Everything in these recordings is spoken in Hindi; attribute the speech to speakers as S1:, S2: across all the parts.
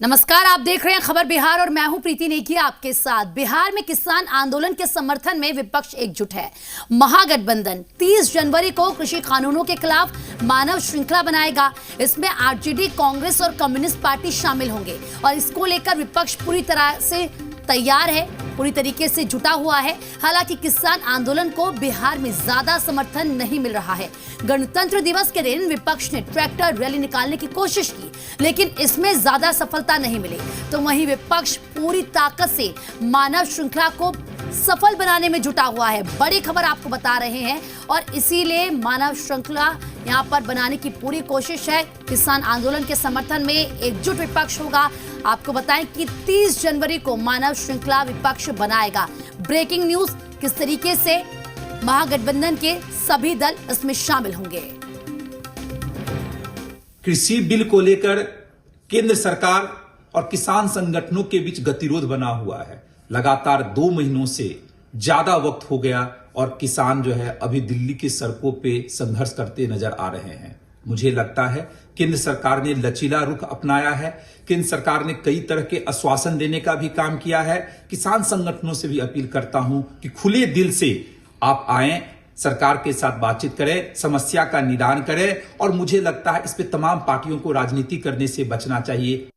S1: नमस्कार, आप देख रहे हैं खबर बिहार और मैं हूं प्रीति नेगी आपके साथ। बिहार में किसान आंदोलन के समर्थन में विपक्ष एकजुट है। महागठबंधन 30 जनवरी को कृषि कानूनों के खिलाफ मानव श्रृंखला बनाएगा। इसमें आरजेडी, कांग्रेस और कम्युनिस्ट पार्टी शामिल होंगे और इसको लेकर विपक्ष पूरी तरह से तैयार है, पूरी तरीके से जुटा हुआ है। हालांकि किसान आंदोलन को बिहार में ज्यादा समर्थन नहीं मिल रहा है। गणतंत्र दिवस के दिन विपक्ष ने ट्रैक्टर रैली निकालने की कोशिश की, लेकिन इसमें ज्यादा सफलता नहीं मिली। तो वहीं विपक्ष पूरी ताकत से मानव श्रृंखला को सफल बनाने में जुटा हुआ है। बड़ी खबर आपको बता रहे हैं और इसीलिए मानव श्रृंखला यहां पर बनाने की पूरी कोशिश है। किसान आंदोलन के समर्थन में एकजुट विपक्ष होगा। आपको बताएं कि 30 जनवरी को मानव श्रृंखला विपक्ष बनाएगा। ब्रेकिंग न्यूज, किस तरीके से महागठबंधन के सभी दल इसमें शामिल होंगे।
S2: कृषि बिल को लेकर केंद्र सरकार और किसान संगठनों के बीच गतिरोध बना हुआ है। लगातार 2 महीनों से ज्यादा वक्त हो गया और किसान जो है अभी दिल्ली की सड़कों पे संघर्ष करते नजर आ रहे हैं। मुझे लगता है केंद्र सरकार ने लचीला रुख अपनाया है। केंद्र सरकार ने कई तरह के आश्वासन देने का भी काम किया है। किसान संगठनों से भी अपील करता हूं कि खुले दिल से आप आएं, सरकार के साथ बातचीत करें, समस्या का निदान करें और मुझे लगता है इस पे तमाम पार्टियों को राजनीति करने से बचना चाहिए।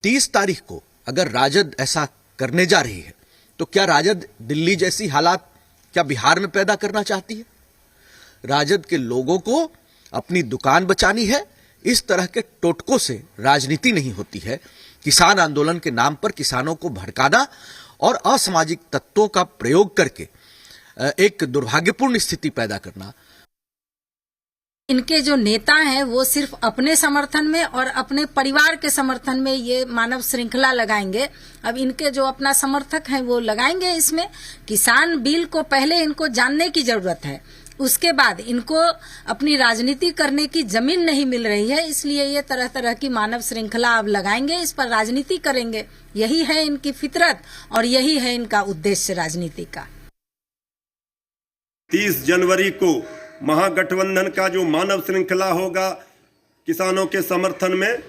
S3: 30 तारीख को अगर राजद ऐसा करने जा रही है तो क्या राजद दिल्ली जैसी हालात क्या बिहार में पैदा करना चाहती है? राजद के लोगों को अपनी दुकान बचानी है। इस तरह के टोटकों से राजनीति नहीं होती है। किसान आंदोलन के नाम पर किसानों को भड़काना और असामाजिक तत्वों का प्रयोग करके एक दुर्भाग्यपूर्ण स्थिति पैदा करना।
S4: इनके जो नेता हैं वो सिर्फ अपने समर्थन में और अपने परिवार के समर्थन में ये मानव श्रृंखला लगाएंगे। अब इनके जो अपना समर्थक हैं वो लगाएंगे इसमें। किसान बिल को पहले इनको जानने की जरूरत है, उसके बाद इनको अपनी राजनीति करने की जमीन नहीं मिल रही है, इसलिए ये तरह तरह की मानव श्रृंखला अब लगाएंगे, इस पर राजनीति करेंगे। यही है इनकी फितरत और यही है इनका उद्देश्य राजनीति का।
S5: 30 जनवरी को महागठबंधन का जो मानव श्रृंखला होगा किसानों के समर्थन में,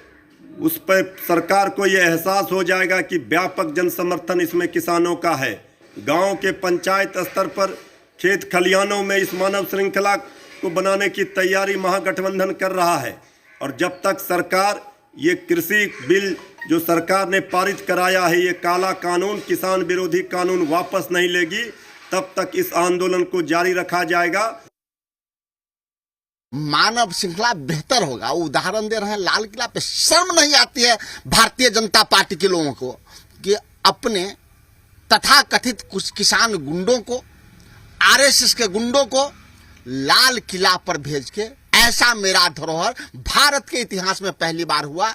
S5: उस पर सरकार को यह एहसास हो जाएगा कि व्यापक जन समर्थन इसमें किसानों का है। गांव के पंचायत स्तर पर, खेत खलिहानों में इस मानव श्रृंखला को बनाने की तैयारी महागठबंधन कर रहा है। और जब तक सरकार ये कृषि बिल जो सरकार ने पारित कराया है, ये काला कानून, किसान विरोधी कानून वापस नहीं लेगी, तब तक इस आंदोलन को जारी रखा जाएगा।
S3: मानव श्रृंखला बेहतर होगा। उदाहरण दे रहे हैं लाल किला पे। शर्म नहीं आती है भारतीय जनता पार्टी के लोगों को कि अपने तथाकथित कुछ किसान गुंडों को, आरएसएस के गुंडों को लाल किला पर भेज के, ऐसा मेरा धरोहर भारत के इतिहास में पहली बार हुआ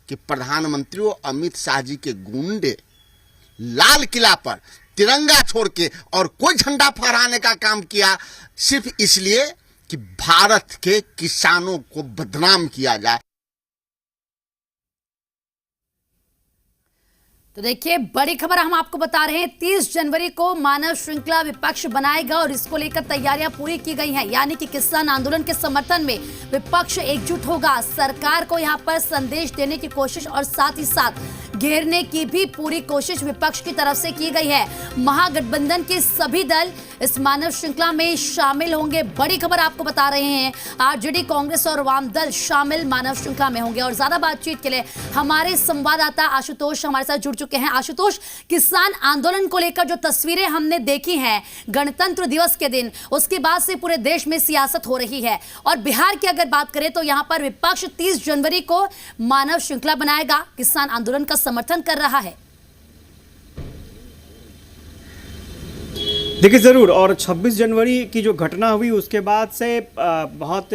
S3: कि प्रधानमंत्री अमित शाह जी के गुंडे लाल किला पर तिरंगा छोड़ के और कोई झंडा फहराने का काम किया, सिर्फ इसलिए कि भारत के किसानों को बदनाम किया जाए।
S1: तो देखिए, बड़ी खबर हम आपको बता रहे हैं। 30 जनवरी को मानव श्रृंखला विपक्ष बनाएगा और इसको लेकर तैयारियां पूरी की गई हैं। यानी कि किसान आंदोलन के समर्थन में विपक्ष एकजुट होगा। सरकार को यहां पर संदेश देने की कोशिश और साथ ही साथ घेरने की भी पूरी कोशिश विपक्ष की तरफ से की गई है। महागठबंधन के सभी दल इस मानव श्रृंखला में शामिल होंगे। बड़ी खबर आपको बता रहे हैं, आरजेडी, कांग्रेस और वाम दल शामिल मानव श्रृंखला में होंगे। और ज्यादा बातचीत के लिए हमारे संवाददाता आशुतोष हमारे साथ जुड़ चुके हैं। आशुतोष, किसान आंदोलन को लेकर जो तस्वीरें हमने देखी हैं गणतंत्र दिवस के दिन, उसके बाद से पूरे देश में सियासत हो रही है और बिहार की अगर बात करें तो यहां पर विपक्ष 30 जनवरी को मानव श्रृंखला बनाएगा, किसान आंदोलन का समर्थन कर रहा है।
S6: देखिए ज़रूर, और 26 जनवरी की जो घटना हुई उसके बाद से बहुत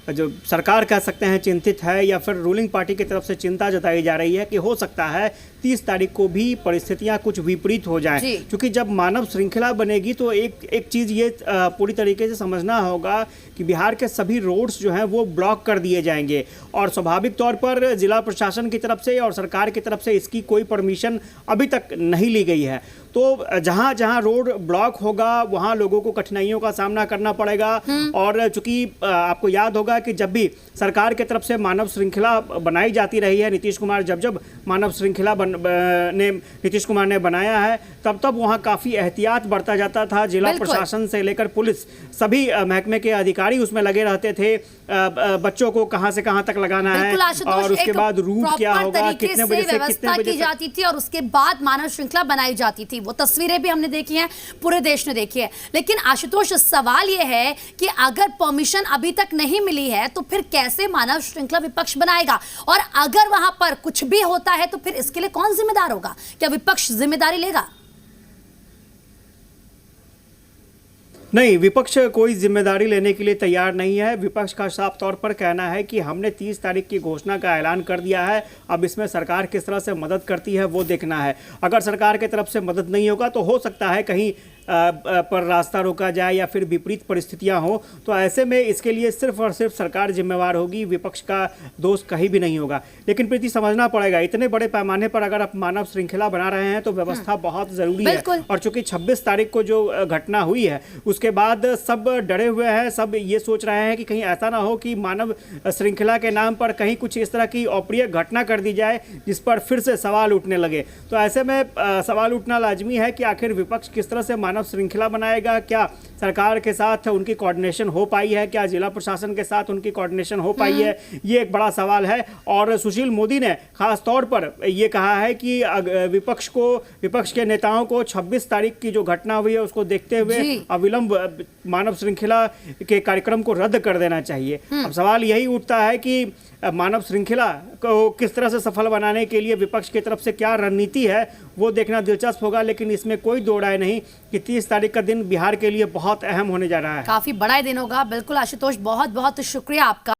S6: जो सरकार कह सकते हैं चिंतित है, या फिर रूलिंग पार्टी की तरफ से चिंता जताई जा रही है कि हो सकता है 30 तारीख को भी परिस्थितियां कुछ विपरीत हो जाएं। क्योंकि जब मानव श्रृंखला बनेगी तो एक चीज़ ये पूरी तरीके से समझना होगा कि बिहार के सभी रोड्स जो हैं वो ब्लॉक कर दिए जाएंगे और स्वाभाविक तौर पर जिला प्रशासन की तरफ से और सरकार की तरफ से इसकी कोई परमिशन अभी तक नहीं ली गई है। तो जहां जहां रोड ब्लॉक होगा वहां लोगों को कठिनाइयों का सामना करना पड़ेगा। और चूंकि आपको याद होगा कि जब भी सरकार की तरफ से मानव श्रृंखला बनाई जाती रही है, नीतीश कुमार जब मानव श्रृंखला नीतीश कुमार ने बनाया है, तब वहां काफी एहतियात बरता जाता था। जिला प्रशासन से लेकर पुलिस, सभी महकमे के अधिकारी उसमें लगे रहते थे। बच्चों को कहां से कहां तक लगाना है और उसके बाद रूट क्या होगा, कितने बजे से कितने बजे
S1: की जाती थी और उसके बाद मानव श्रृंखला बनाई जाती थी। वो तस्वीरें भी हमने देखी हैं, पूरे देश ने देखी है। लेकिन आशुतोष, सवाल यह है कि अगर परमिशन अभी तक नहीं मिली है तो फिर कैसे मानव श्रृंखला विपक्ष बनाएगा? और अगर वहां पर कुछ भी होता है तो फिर इसके लिए कौन जिम्मेदार होगा? क्या विपक्ष जिम्मेदारी लेगा?
S6: नहीं, विपक्ष कोई जिम्मेदारी लेने के लिए तैयार नहीं है। विपक्ष का साफ तौर पर कहना है कि हमने 30 तारीख की घोषणा का ऐलान कर दिया है, अब इसमें सरकार किस तरह से मदद करती है वो देखना है। अगर सरकार की तरफ से मदद नहीं होगा तो हो सकता है कहीं पर रास्ता रोका जाए या फिर विपरीत परिस्थितियां हो, तो ऐसे में इसके लिए सिर्फ और सिर्फ सरकार जिम्मेवार होगी, विपक्ष का दोष कहीं भी नहीं होगा। लेकिन प्रीति, समझना पड़ेगा, इतने बड़े पैमाने पर अगर आप मानव श्रृंखला बना रहे हैं तो व्यवस्था बहुत जरूरी है। और चूंकि 26 तारीख को जो घटना हुई है उसके बाद सब डरे हुए हैं, सब ये सोच रहे हैं कि कहीं ऐसा ना हो कि मानव श्रृंखला के नाम पर कहीं कुछ इस तरह की अप्रिय घटना कर दी जाए जिस पर फिर से सवाल उठने लगे। तो ऐसे में सवाल उठना लाजमी है कि आखिर विपक्ष किस तरह से मानव श्रृंखला बनाएगा। क्या सरकार के साथ उनकी कोऑर्डिनेशन हो पाई है? क्या जिला प्रशासन के साथ उनकी कोऑर्डिनेशन हो पाई है? ये एक बड़ा सवाल है। और सुशील मोदी ने खास तौर पर ये कहा है कि विपक्ष के नेताओं को 26 तारीख की जो घटना हुई है उसको देखते हुए अविलंब मानव श्रृंखला के कार्यक्रम को रद्द कर देना चाहिए। अब सवाल यही उठता है कि मानव श्रृंखला को किस तरह से सफल बनाने के लिए विपक्ष की तरफ से क्या रणनीति है वो देखना दिलचस्प होगा। लेकिन इसमें कोई दो राय नहीं कि 30 तारीख का दिन बिहार के लिए बहुत अहम होने जा रहा है।
S1: काफी बड़ा दिन होगा। बिल्कुल आशुतोष, बहुत बहुत शुक्रिया आपका।